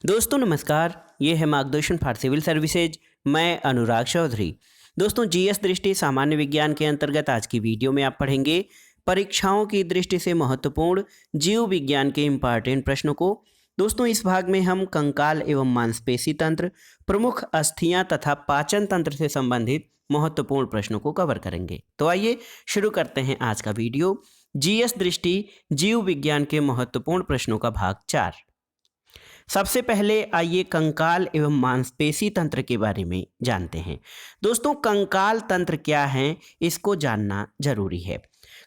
दोस्तों नमस्कार, ये है मार्गदर्शन फॉर सिविल सर्विसेज। मैं अनुराग चौधरी। दोस्तों जीएस दृष्टि सामान्य विज्ञान के अंतर्गत आज की वीडियो में आप पढ़ेंगे परीक्षाओं की दृष्टि से महत्वपूर्ण जीव विज्ञान के इम्पॉर्टेंट प्रश्नों को। दोस्तों इस भाग में हम कंकाल एवं मांसपेशी तंत्र, प्रमुख अस्थियां तथा पाचन तंत्र से संबंधित महत्वपूर्ण प्रश्नों को कवर करेंगे। तो आइए शुरू करते हैं आज का वीडियो। जीएस दृष्टि जीव विज्ञान के महत्वपूर्ण प्रश्नों का भाग 4। सबसे पहले आइए कंकाल एवं मांसपेशी तंत्र के बारे में जानते हैं। दोस्तों कंकाल तंत्र क्या है, इसको जानना जरूरी है।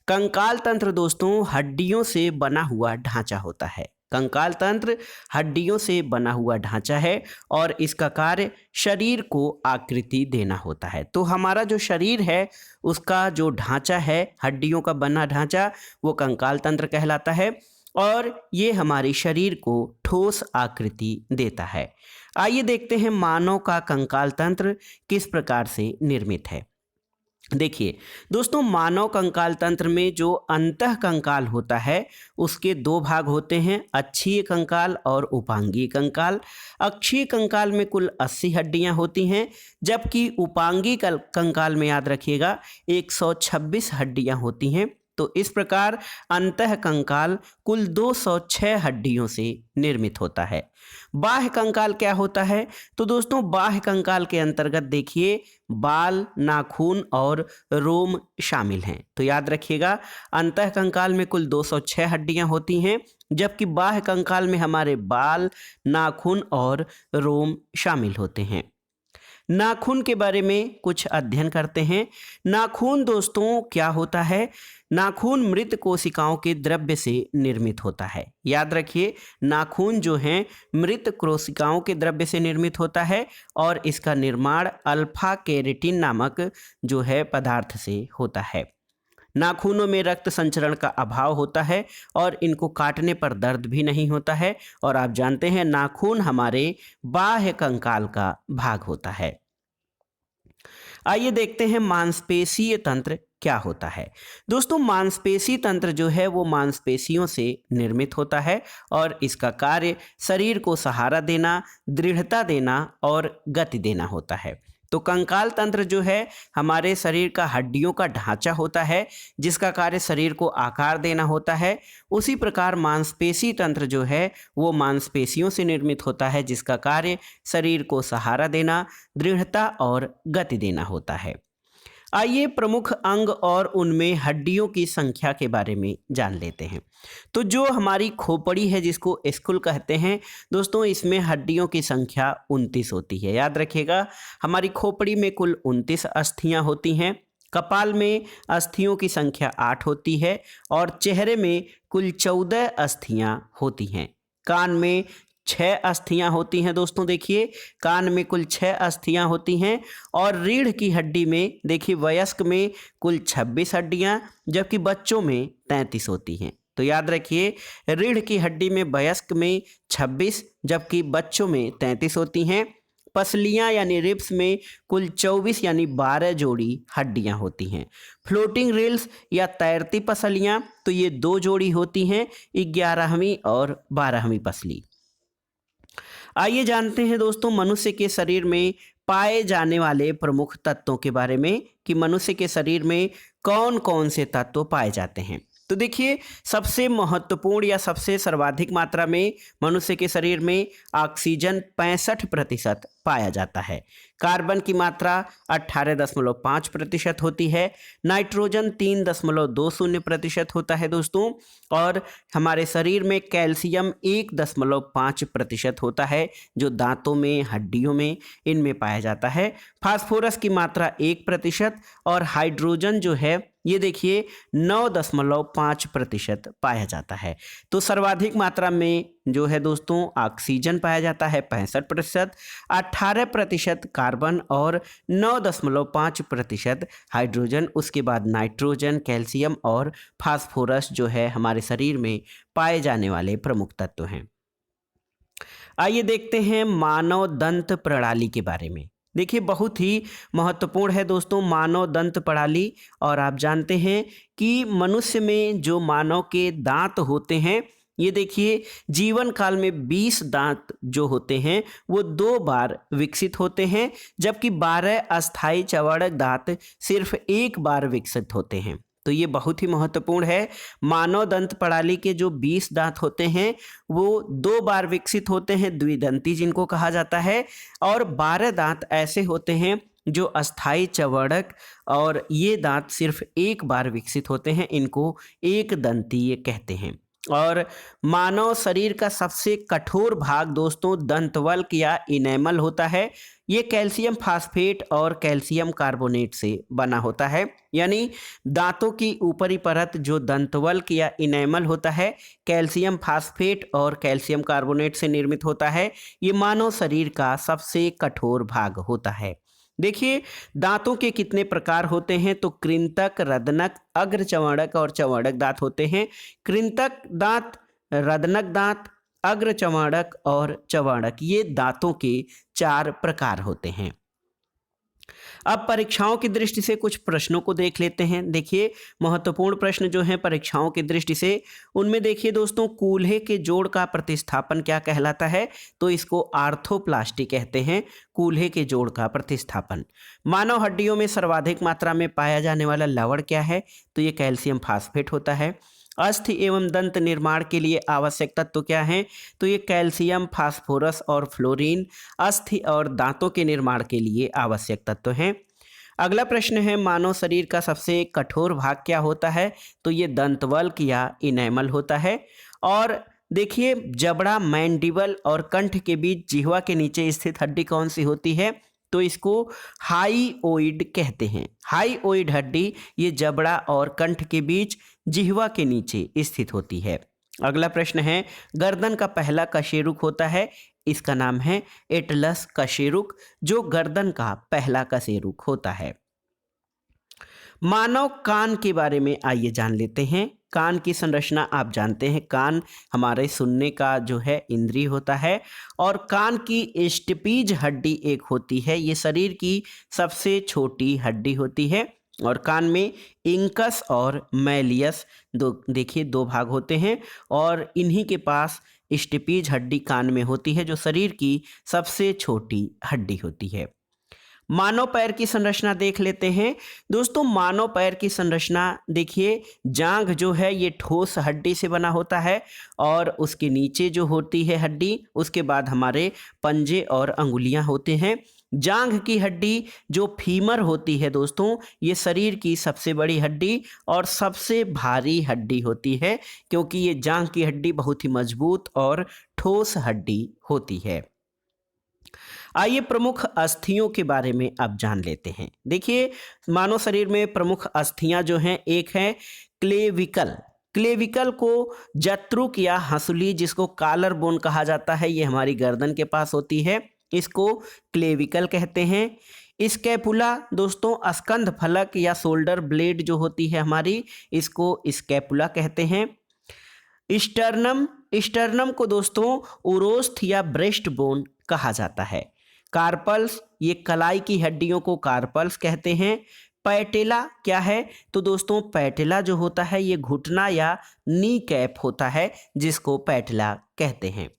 कंकाल तंत्र दोस्तों हड्डियों से बना हुआ ढांचा होता है। कंकाल तंत्र हड्डियों से बना हुआ ढांचा है और इसका कार्य शरीर को आकृति देना होता है। तो हमारा जो शरीर है उसका जो ढांचा है, हड्डियों का बना ढांचा, वो कंकाल तंत्र कहलाता है और ये हमारे शरीर को ठोस आकृति देता है। आइए देखते हैं मानव का कंकाल तंत्र किस प्रकार से निर्मित है। देखिए दोस्तों, मानव कंकाल तंत्र में जो अंतः कंकाल होता है उसके दो भाग होते हैं, अक्षीय कंकाल और उपांगीय कंकाल। अक्षीय कंकाल में कुल 80 हड्डियां होती हैं, जबकि उपांगीय कंकाल में याद रखिएगा 126 हड्डियां होती हैं। तो इस प्रकार अंतः कंकाल कुल 206 हड्डियों से निर्मित होता है। बाह्य कंकाल क्या होता है? तो दोस्तों बाह्य कंकाल के अंतर्गत देखिए बाल, नाखून और रोम शामिल हैं। तो याद रखिएगा अंतः कंकाल में कुल 206 हड्डियां होती हैं, जबकि बाह्य कंकाल में हमारे बाल, नाखून और रोम शामिल होते हैं। नाखून के बारे में कुछ अध्ययन करते हैं। नाखून दोस्तों क्या होता है? नाखून मृत कोशिकाओं के द्रव्य से निर्मित होता है। याद रखिए नाखून जो है मृत कोशिकाओं के द्रव्य से निर्मित होता है और इसका निर्माण अल्फा केरेटिन नामक जो है पदार्थ से होता है। नाखूनों में रक्त संचरण का अभाव होता है और इनको काटने पर दर्द भी नहीं होता है। और आप जानते हैं नाखून हमारे बाह्य कंकाल का भाग होता है। आइए देखते हैं मांसपेशीय तंत्र क्या होता है। दोस्तों मांसपेशी तंत्र जो है वो मांसपेशियों से निर्मित होता है और इसका कार्य शरीर को सहारा देना, दृढ़ता देना और गति देना होता है। तो कंकाल तंत्र जो है हमारे शरीर का हड्डियों का ढांचा होता है जिसका कार्य शरीर को आकार देना होता है। उसी प्रकार मांसपेशी तंत्र जो है वो मांसपेशियों से निर्मित होता है जिसका कार्य शरीर को सहारा देना, दृढ़ता और गति देना होता है। आइए प्रमुख अंग और उनमें हड्डियों की संख्या के बारे में जान लेते हैं। तो जो हमारी खोपड़ी है जिसको स्कुल कहते हैं दोस्तों, इसमें हड्डियों की संख्या 29 होती है। याद रखिएगा हमारी खोपड़ी में कुल 29 अस्थियां होती हैं। कपाल में अस्थियों की संख्या 8 होती है और चेहरे में कुल 14 अस्थियां होती हैं। कान में 6 अस्थियां होती हैं। दोस्तों देखिए कान में कुल 6 अस्थियां होती हैं और रीढ़ की हड्डी में देखिए वयस्क में कुल 26 हड्डियां, जबकि बच्चों में 33 होती हैं। तो याद रखिए रीढ़ की हड्डी में वयस्क में 26 जबकि बच्चों में 33 होती हैं। पसलियां यानी रिब्स में कुल 24 यानी 12 जोड़ी हड्डियां होती हैं। फ्लोटिंग रिल्स या तैरती पसलियां तो ये 2 जोड़ी होती हैं, 11वीं और 12वीं पसली। आइए जानते हैं दोस्तों मनुष्य के शरीर में पाए जाने वाले प्रमुख तत्वों के बारे में कि मनुष्य के शरीर में कौन कौन से तत्व पाए जाते हैं। तो देखिए सबसे महत्वपूर्ण या सबसे सर्वाधिक मात्रा में मनुष्य के शरीर में ऑक्सीजन 65% पाया जाता है। कार्बन की मात्रा 18.5% होती है। नाइट्रोजन 3.20% होता है दोस्तों। और हमारे शरीर में कैल्शियम 1.5% होता है जो दांतों में, हड्डियों में इनमें पाया जाता है। फास्फोरस की मात्रा 1% और हाइड्रोजन जो है ये देखिए 9.5% पाया जाता है। तो सर्वाधिक मात्रा में जो है दोस्तों ऑक्सीजन पाया जाता है 65%, 18% कार्बन और 9.5% हाइड्रोजन। उसके बाद नाइट्रोजन, कैल्शियम और फास्फोरस जो है हमारे शरीर में पाए जाने वाले प्रमुख तत्व हैं। आइए देखते हैं मानव दंत प्रणाली के बारे में। देखिए बहुत ही महत्वपूर्ण है दोस्तों मानव दंत प्रणाली। और आप जानते हैं कि मनुष्य में जो मानव के दांत होते हैं ये देखिए जीवन काल में 20 दांत जो होते हैं वो 2 बार विकसित होते हैं, जबकि 12 अस्थायी चवड़क दांत सिर्फ 1 बार विकसित होते हैं। तो ये बहुत ही महत्वपूर्ण है। मानव दंत प्रणाली के जो 20 दांत होते हैं वो 2 बार विकसित होते हैं, द्विदंती जिनको कहा जाता है, और 12 दांत ऐसे होते हैं जो अस्थायी चवड़क, और ये दांत सिर्फ 1 बार विकसित होते हैं, इनको एक दंतीय कहते हैं। और मानव शरीर का सबसे कठोर भाग दोस्तों दंतवल्क या इनेमल होता है। ये कैल्शियम फास्फेट और कैल्शियम कार्बोनेट से बना होता है, यानी दांतों की ऊपरी परत जो दंतवल्क या इनेमल होता है कैल्शियम फास्फेट और कैल्शियम कार्बोनेट से निर्मित होता है। ये मानव शरीर का सबसे कठोर भाग होता है। देखिए दांतों के कितने प्रकार होते हैं, तो कृंतक, रदनक, अग्र चवड़क और चवड़क दांत होते हैं। कृंतक दांत, रदनक दांत, अग्र चवड़क और चवड़क, ये दांतों के 4 प्रकार होते हैं। अब परीक्षाओं की दृष्टि से कुछ प्रश्नों को देख लेते हैं। देखिए महत्वपूर्ण प्रश्न जो हैं परीक्षाओं की दृष्टि से, उनमें देखिए दोस्तों कूल्हे के जोड़ का प्रतिस्थापन क्या कहलाता है, तो इसको आर्थोप्लास्टी कहते हैं, कूल्हे के जोड़ का प्रतिस्थापन। मानव हड्डियों में सर्वाधिक मात्रा में पाया जाने वाला लवण क्या है, तो ये कैल्शियम फास्फेट होता है। अस्थि एवं दंत निर्माण के लिए आवश्यक तत्व क्या हैं, तो ये कैल्शियम, फास्फोरस और फ्लोरीन अस्थि और दांतों के निर्माण के लिए आवश्यक तत्व हैं। अगला प्रश्न है मानव शरीर का सबसे कठोर भाग क्या होता है, तो ये दंतवल्क या इनेमल होता है। और देखिए जबड़ा, मैंडिबल और कंठ के बीच जिह्वा के नीचे स्थित हड्डी कौन सी होती है, तो इसको हाईओइड कहते हैं। हाईओइड हड्डी ये जबड़ा और कंठ के बीच जिह्वा के नीचे स्थित होती है। अगला प्रश्न है गर्दन का पहला कशेरुक होता है, इसका नाम है एटलस कशेरुक, जो गर्दन का पहला कशेरुक होता है। मानव कान के बारे में आइए जान लेते हैं। कान की संरचना आप जानते हैं, कान हमारे सुनने का जो है इंद्रिय होता है, और कान की स्टिपीज हड्डी एक होती है, ये शरीर की सबसे छोटी हड्डी होती है। और कान में इंकस और मैलियस देखिए 2 भाग होते हैं, और इन्हीं के पास स्टिपीज हड्डी कान में होती है, जो शरीर की सबसे छोटी हड्डी होती है। मानव पैर की संरचना देख लेते हैं। दोस्तों मानव पैर की संरचना देखिए, जांघ जो है ये ठोस हड्डी से बना होता है, और उसके नीचे जो होती है हड्डी, उसके बाद हमारे पंजे और अंगुलियां होते हैं। जांघ की हड्डी जो फीमर होती है दोस्तों, ये शरीर की सबसे बड़ी हड्डी और सबसे भारी हड्डी होती है, क्योंकि ये जांघ की हड्डी बहुत ही मजबूत और ठोस हड्डी होती है। आइए प्रमुख अस्थियों के बारे में अब जान लेते हैं। देखिए मानव शरीर में प्रमुख अस्थियां जो हैं, एक है क्लेविकल। क्लेविकल को जत्रुक या हंसुली, जिसको कॉलर बोन कहा जाता है, ये हमारी गर्दन के पास होती है, इसको क्लेविकल कहते हैं। स्कैपुला दोस्तों स्कंध फलक या शोल्डर ब्लेड जो होती है हमारी, इसको स्कैपुला कहते हैं। स्टर्नम, स्टर्नम को दोस्तों उरोस्थ या ब्रेस्ट बोन कहा जाता है। कार्पल्स, ये कलाई की हड्डियों को कार्पल्स कहते हैं। पैटेला क्या है, तो दोस्तों पैटेला जो होता है ये घुटना या नी कैप होता है, जिसको पैटेला कहते हैं।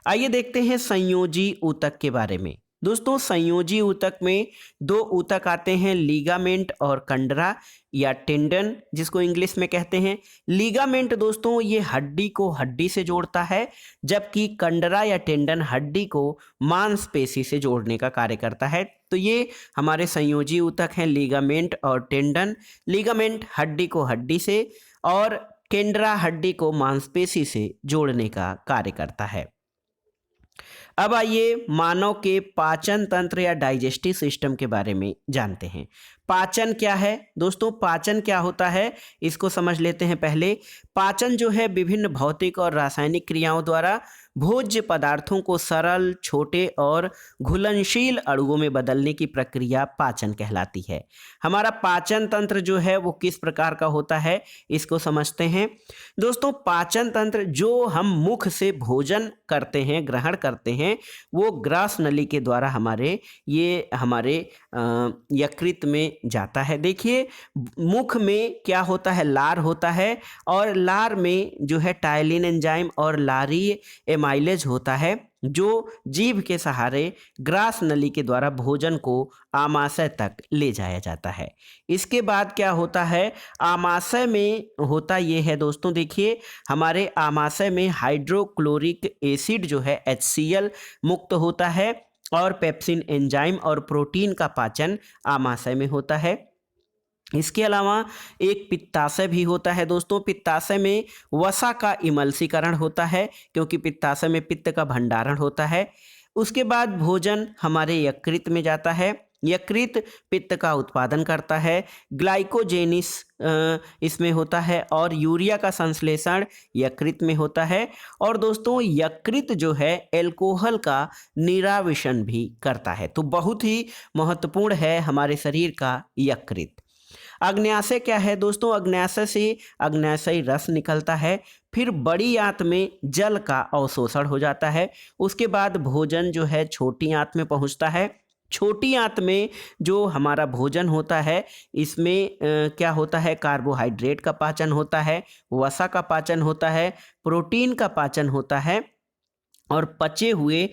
आइए देखते हैं संयोजी ऊतक के बारे में। दोस्तों संयोजी ऊतक में 2 ऊतक आते हैं, लीगामेंट और कंडरा या टेंडन, जिसको इंग्लिश में कहते हैं। लीगामेंट दोस्तों ये हड्डी को हड्डी से जोड़ता है, जबकि कंडरा या टेंडन हड्डी को मांसपेशी से जोड़ने का कार्य करता है। तो ये हमारे संयोजी ऊतक हैं लीगामेंट और टेंडन। लीगामेंट हड्डी को हड्डी से और केंड्रा हड्डी को मांसपेशी से जोड़ने का कार्य करता है। अब आइए मानव के पाचन तंत्र या डाइजेस्टिव सिस्टम के बारे में जानते हैं। पाचन क्या है दोस्तों, पाचन क्या होता है इसको समझ लेते हैं पहले। पाचन जो है विभिन्न भौतिक और रासायनिक क्रियाओं द्वारा भोज्य पदार्थों को सरल, छोटे और घुलनशील अणुओं में बदलने की प्रक्रिया पाचन कहलाती है। हमारा पाचन तंत्र जो है वो किस प्रकार का होता है, इसको समझते हैं। दोस्तों, पाचन तंत्र जो हम मुख से भोजन करते हैं, ग्रहण करते हैं, वो ग्रास नली के द्वारा हमारे यकृत में जाता है। देखिए, मुख में क्या होता है, लार होता है, और लार में जो है टाइलिन एंजाइम और लारीय एमाइलेज होता है, जो जीभ के सहारे ग्रास नली के द्वारा भोजन को आमाशय तक ले जाया जाता है। इसके बाद क्या होता है, आमाशय में होता ये है दोस्तों, देखिए हमारे आमाशय में हाइड्रोक्लोरिक एसिड जो है HCl मुक्त होता है, और पेप्सिन एंजाइम और प्रोटीन का पाचन आमाशय में होता है। इसके अलावा एक पित्ताशय भी होता है दोस्तों। पित्ताशय में वसा का इमल्सीकरण होता है, क्योंकि पित्ताशय में पित्त का भंडारण होता है। उसके बाद भोजन हमारे यकृत में जाता है। यकृत पित्त का उत्पादन करता है। ग्लाइकोजेनिस इसमें होता है, और यूरिया का संश्लेषण यकृत में होता है। और दोस्तों, यकृत जो है एल्कोहल का निराविशन भी करता है। तो बहुत ही महत्वपूर्ण है हमारे शरीर का यकृत। अग्न्याशय क्या है दोस्तों, अग्न्याशय से अग्न्याशयी रस निकलता है, फिर बड़ी आंत में जल का अवशोषण हो जाता है। उसके बाद भोजन जो है छोटी आंत में पहुंचता है। छोटी आंत में जो हमारा भोजन होता है, इसमें क्या होता है, कार्बोहाइड्रेट का पाचन होता है, वसा का पाचन होता है, प्रोटीन का पाचन होता है, और पचे हुए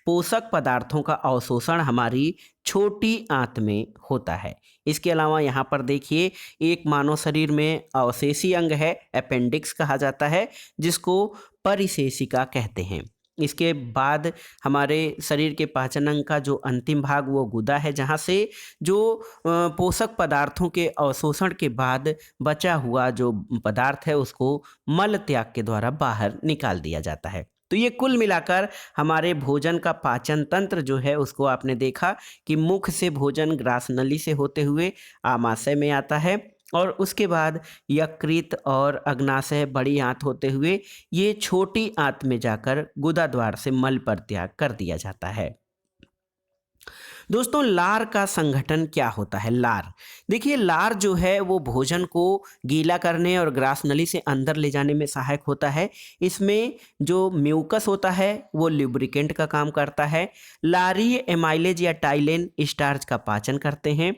पोषक पदार्थों का अवशोषण हमारी छोटी आंत में होता है। इसके अलावा यहाँ पर देखिए, एक मानव शरीर में अवशेषी अंग है, अपेंडिक्स कहा जाता है, जिसको परिशेषिका कहते हैं। इसके बाद हमारे शरीर के पाचन अंग का जो अंतिम भाग वो गुदा है, जहाँ से जो पोषक पदार्थों के अवशोषण के बाद बचा हुआ जो पदार्थ है उसको मल त्याग के द्वारा बाहर निकाल दिया जाता है। तो ये कुल मिलाकर हमारे भोजन का पाचन तंत्र जो है उसको आपने देखा कि मुख से भोजन ग्रास नली से होते हुए आमाशय में आता है, और उसके बाद यकृत और अग्नाशय बड़ी आंत होते हुए ये छोटी आंत में जाकर गुदा द्वार से मल पर त्याग कर दिया जाता है। दोस्तों, लार का संगठन क्या होता है। लार, देखिए लार जो है वो भोजन को गीला करने और ग्रास नली से अंदर ले जाने में सहायक होता है। इसमें जो म्यूकस होता है वो लुब्रिकेंट का काम करता है। लारीय एमाइलेज या टाइलेन स्टार्च का पाचन करते हैं।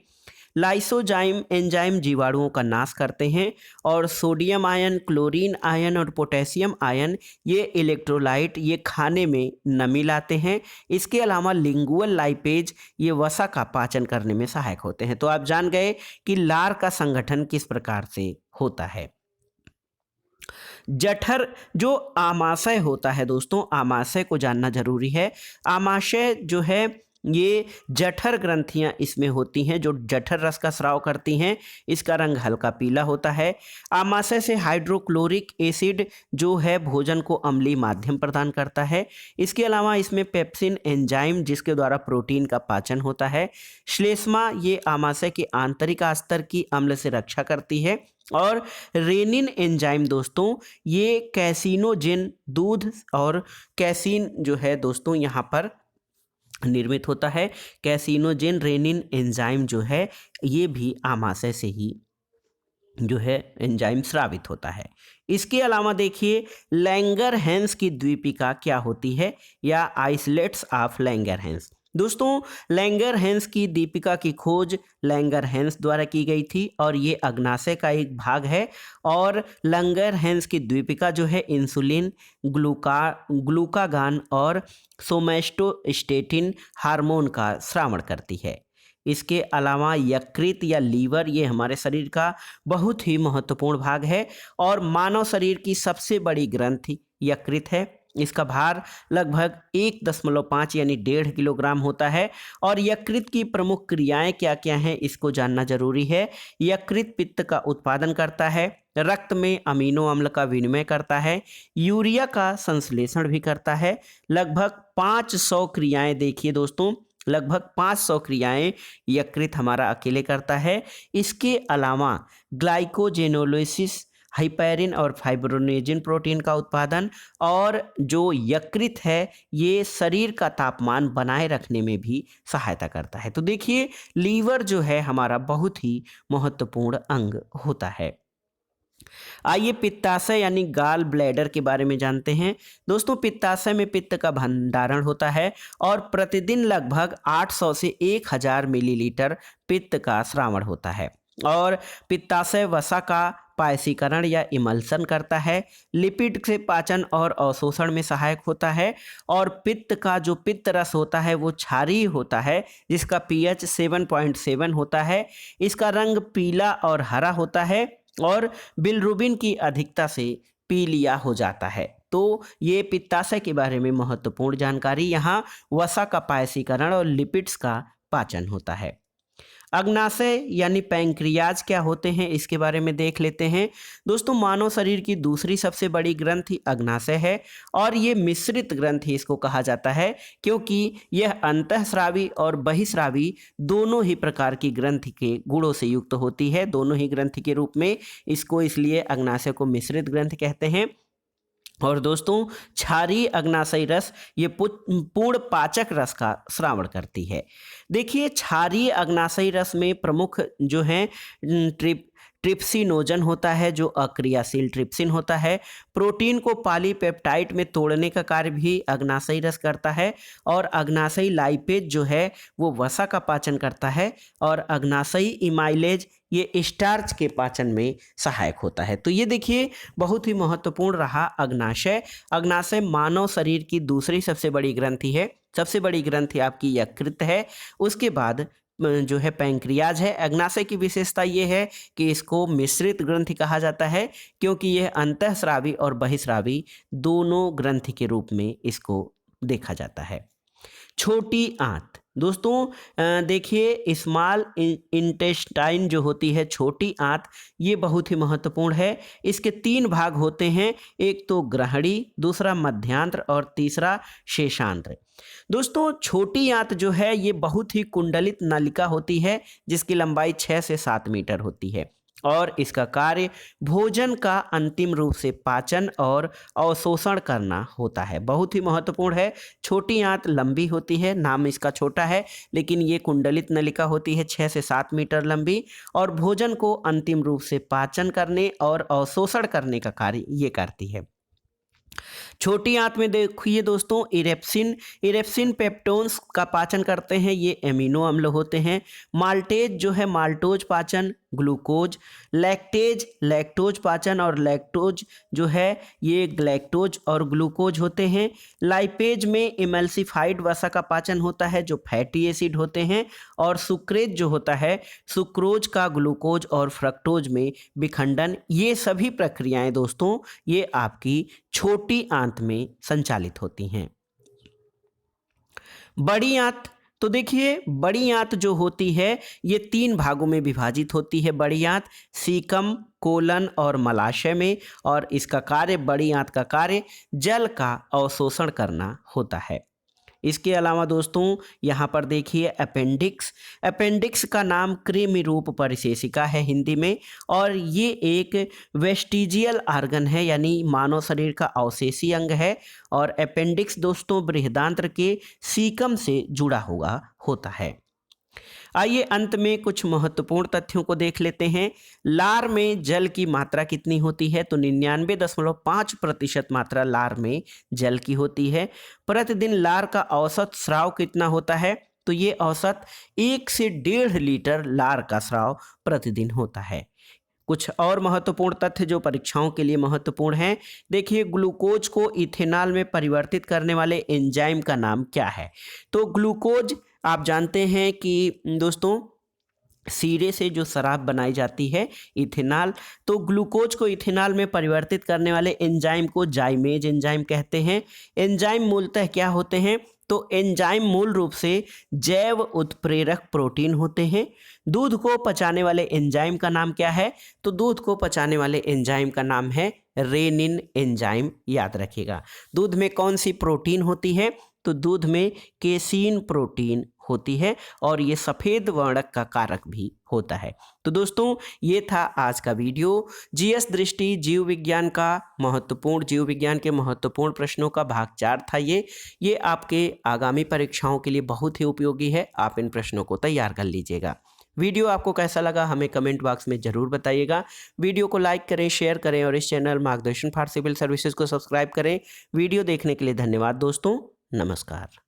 लाइसोजाइम एंजाइम जीवाणुओं का नाश करते हैं, और सोडियम आयन, क्लोरीन आयन और पोटेशियम आयन ये इलेक्ट्रोलाइट ये खाने में नमी लाते हैं। इसके अलावा लिंगुअल लाइपेज ये वसा का पाचन करने में सहायक होते हैं। तो आप जान गए कि लार का संगठन किस प्रकार से होता है। जठर जो आमाशय होता है दोस्तों, आमाशय को जानना जरूरी है। आमाशय जो है ये जठर ग्रंथियां इसमें होती हैं जो जठर रस का स्राव करती हैं। इसका रंग हल्का पीला होता है। आमाशय से हाइड्रोक्लोरिक एसिड जो है भोजन को अम्लीय माध्यम प्रदान करता है। इसके अलावा इसमें पेप्सिन एंजाइम जिसके द्वारा प्रोटीन का पाचन होता है। श्लेष्मा ये आमाशय के आंतरिक अस्तर की अम्ल से रक्षा करती है। और रेनिन एंजाइम दोस्तों ये कैसिनोजेन दूध और कैसीन जो है दोस्तों यहाँ पर निर्मित होता है। कैसिनोजेन रेनिन एंजाइम जो है ये भी आमाशय से ही जो है एंजाइम स्रावित होता है। इसके अलावा देखिए लैंगरहैंस की द्वीपिका क्या होती है, या आइसलेट्स ऑफ लैंगरहैंस। दोस्तों, लैंगरहैंस की दीपिका की खोज लैंगरहैंस द्वारा की गई थी, और ये अग्नाशय का एक भाग है। और लैंगरहैंस की द्वीपिका जो है इंसुलिन, ग्लूकागान और सोमैस्टोस्टेटिन हार्मोन का स्रावण करती है। इसके अलावा यकृत या लीवर ये हमारे शरीर का बहुत ही महत्वपूर्ण भाग है, और मानव शरीर की सबसे बड़ी ग्रंथि यकृत है। इसका भार लगभग 1.5 यानी 1.5 किलोग्राम होता है। और यकृत की प्रमुख क्रियाएं क्या क्या हैं इसको जानना जरूरी है। यकृत पित्त का उत्पादन करता है, रक्त में अमीनो अम्ल का विनिमय करता है, यूरिया का संश्लेषण भी करता है। लगभग 500 क्रियाएं, देखिए दोस्तों लगभग 500 क्रियाएं यकृत हमारा अकेले करता है। इसके अलावा ग्लाइकोजेनोलिसिस, हाइपेरिन और फाइब्रोनेजिन प्रोटीन का उत्पादन, और जो यकृत है ये शरीर का तापमान बनाए रखने में भी सहायता करता है। तो देखिए लीवर जो है हमारा बहुत ही महत्वपूर्ण अंग होता है। आइए पित्ताशय यानी गाल ब्लैडर के बारे में जानते हैं। दोस्तों पित्ताशय में पित्त का भंडारण होता है और प्रतिदिन लगभग 800 से 1000 मिलीलीटर पित्त का स्रावण होता है, और पित्ताशय वसा का पायसीकरण या इमल्सन करता है, लिपिड से पाचन और अवशोषण में सहायक होता है, और पित्त का जो पित्त रस होता है वो क्षारीय होता है जिसका पीएच 7.7 होता है। इसका रंग पीला और हरा होता है और बिलरुबिन की अधिकता से पीलिया हो जाता है। तो ये पित्ताशय के बारे में महत्वपूर्ण जानकारी। यहाँ वसा का पायसीकरण और लिपिड्स का पाचन होता है। अग्नाशय यानी पैंक्रियाज क्या होते हैं इसके बारे में देख लेते हैं। दोस्तों मानव शरीर की दूसरी सबसे बड़ी ग्रंथि अग्नाशय है, और ये मिश्रित ग्रंथि इसको कहा जाता है क्योंकि यह अंतःस्रावी और बहिस्रावी दोनों ही प्रकार की ग्रंथि के गुणों से युक्त होती है। दोनों ही ग्रंथि के रूप में इसको इसलिए अग्नाशय को मिश्रित ग्रंथि कहते हैं। और दोस्तों क्षारीय अग्नाशयी रस ये पूर्ण पाचक रस का स्रावण करती है। देखिए क्षारीय अग्नाशयी रस में प्रमुख जो है ट्रिप्सिनोजन होता है जो अक्रियाशील ट्रिप्सिन होता है। प्रोटीन को पॉलीपेप्टाइड में तोड़ने का कार्य भी अग्नाशयी रस करता है, और अग्नाशयी लाइपेज जो है वो वसा का पाचन करता है, और अग्नाशयी इमाइलेज ये स्टार्च के पाचन में सहायक होता है। तो ये देखिए बहुत ही महत्वपूर्ण रहा अग्नाशय। अग्नाशय मानव शरीर की दूसरी सबसे बड़ी ग्रंथि है। सबसे बड़ी ग्रंथि आपकी यकृत है, उसके बाद जो है पैंक्रियाज है। अग्नाशय की विशेषता ये है कि इसको मिश्रित ग्रंथि कहा जाता है क्योंकि यह अंतःस्रावी और बहिस्रावी दोनों ग्रंथि के रूप में इसको देखा जाता है। छोटी आंत दोस्तों देखिए स्मॉल इंटेस्टाइन जो होती है छोटी आंत, ये बहुत ही महत्वपूर्ण है। इसके 3 भाग होते हैं, एक तो ग्रहणी, दूसरा मध्यांत्र और तीसरा शेषांत्र। दोस्तों छोटी आंत जो है ये बहुत ही कुंडलित नलिका होती है जिसकी लंबाई 6 से 7 मीटर होती है, और इसका कार्य भोजन का अंतिम रूप से पाचन और अवशोषण करना होता है। बहुत ही महत्वपूर्ण है। छोटी आंत लंबी होती है, नाम इसका छोटा है, लेकिन ये कुंडलित नलिका होती है 6 से 7 मीटर लंबी, और भोजन को अंतिम रूप से पाचन करने और अवशोषण करने का कार्य ये करती है। छोटी आंत में देखिए दोस्तों इरेप्सिन पेप्टोन्स का पाचन करते हैं, ये एमिनो अम्ल होते हैं। माल्टेज जो है माल्टोज पाचन, ग्लूकोज, लैक्टेज लैक्टोज पाचन, और लैक्टोज जो है ये ग्लैक्टोज और ग्लूकोज होते हैं। लाइपेज में इमल्सिफाइड वसा का पाचन होता है जो फैटी एसिड होते हैं, और सुक्रेज जो होता है सुक्रोज का ग्लूकोज और फ्रक्टोज में विखंडन। ये सभी प्रक्रियाएं दोस्तों ये आपकी छोटी आंत में संचालित होती हैं। बड़ी आंत तो देखिए बड़ी आंत जो होती है ये 3 भागों में विभाजित होती है। बड़ी आंत सीकम, कोलन और मलाशय में, और इसका कार्य बड़ी आंत का कार्य जल का अवशोषण करना होता है। इसके अलावा दोस्तों यहाँ पर देखिए अपेंडिक्स का नाम कृमि रूप परिशेषिका है हिंदी में, और ये एक वेस्टिजियल आर्गन है यानी मानव शरीर का अवशेषी अंग है, और अपेंडिक्स दोस्तों बृहदांत्र के सीकम से जुड़ा हुआ होता है। आइए अंत में कुछ महत्वपूर्ण तथ्यों को देख लेते हैं। लार में जल की मात्रा कितनी होती है, तो 99.5% मात्रा लार में जल की होती है। प्रतिदिन लार का औसत स्राव कितना होता है, तो ये औसत 1 से 1.5 लीटर लार का स्राव प्रतिदिन होता है। कुछ और महत्वपूर्ण तथ्य जो परीक्षाओं के लिए महत्वपूर्ण हैं, देखिए ग्लूकोज को इथेनॉल में परिवर्तित करने वाले एंजाइम का नाम क्या है, तो ग्लूकोज आप जानते हैं कि दोस्तों सीरे से जो शराब बनाई जाती है इथेनॉल, तो ग्लूकोज को इथेनॉल में परिवर्तित करने वाले एंजाइम को जाइमेज एंजाइम कहते हैं। एंजाइम मूलतः क्या होते हैं, तो एंजाइम मूल रूप से जैव उत्प्रेरक प्रोटीन होते हैं। दूध को पचाने वाले एंजाइम का नाम क्या है, तो दूध को पचाने वाले एंजाइम का नाम है रेनिन एंजाइम, याद रखिएगा। दूध में कौन सी प्रोटीन होती है, तो दूध में केसीन प्रोटीन होती है और ये सफ़ेद वर्णक का कारक भी होता है। तो दोस्तों ये था आज का वीडियो। जीएस दृष्टि जीव विज्ञान के महत्वपूर्ण प्रश्नों का भाग 4 था ये आपके आगामी परीक्षाओं के लिए बहुत ही उपयोगी है। आप इन प्रश्नों को तैयार कर लीजिएगा। वीडियो आपको कैसा लगा हमें कमेंट बॉक्स में ज़रूर बताइएगा। वीडियो को लाइक करें, शेयर करें और इस चैनल मार्गदर्शन फॉर सिविल सर्विसेज को सब्सक्राइब करें। वीडियो देखने के लिए धन्यवाद दोस्तों। नमस्कार।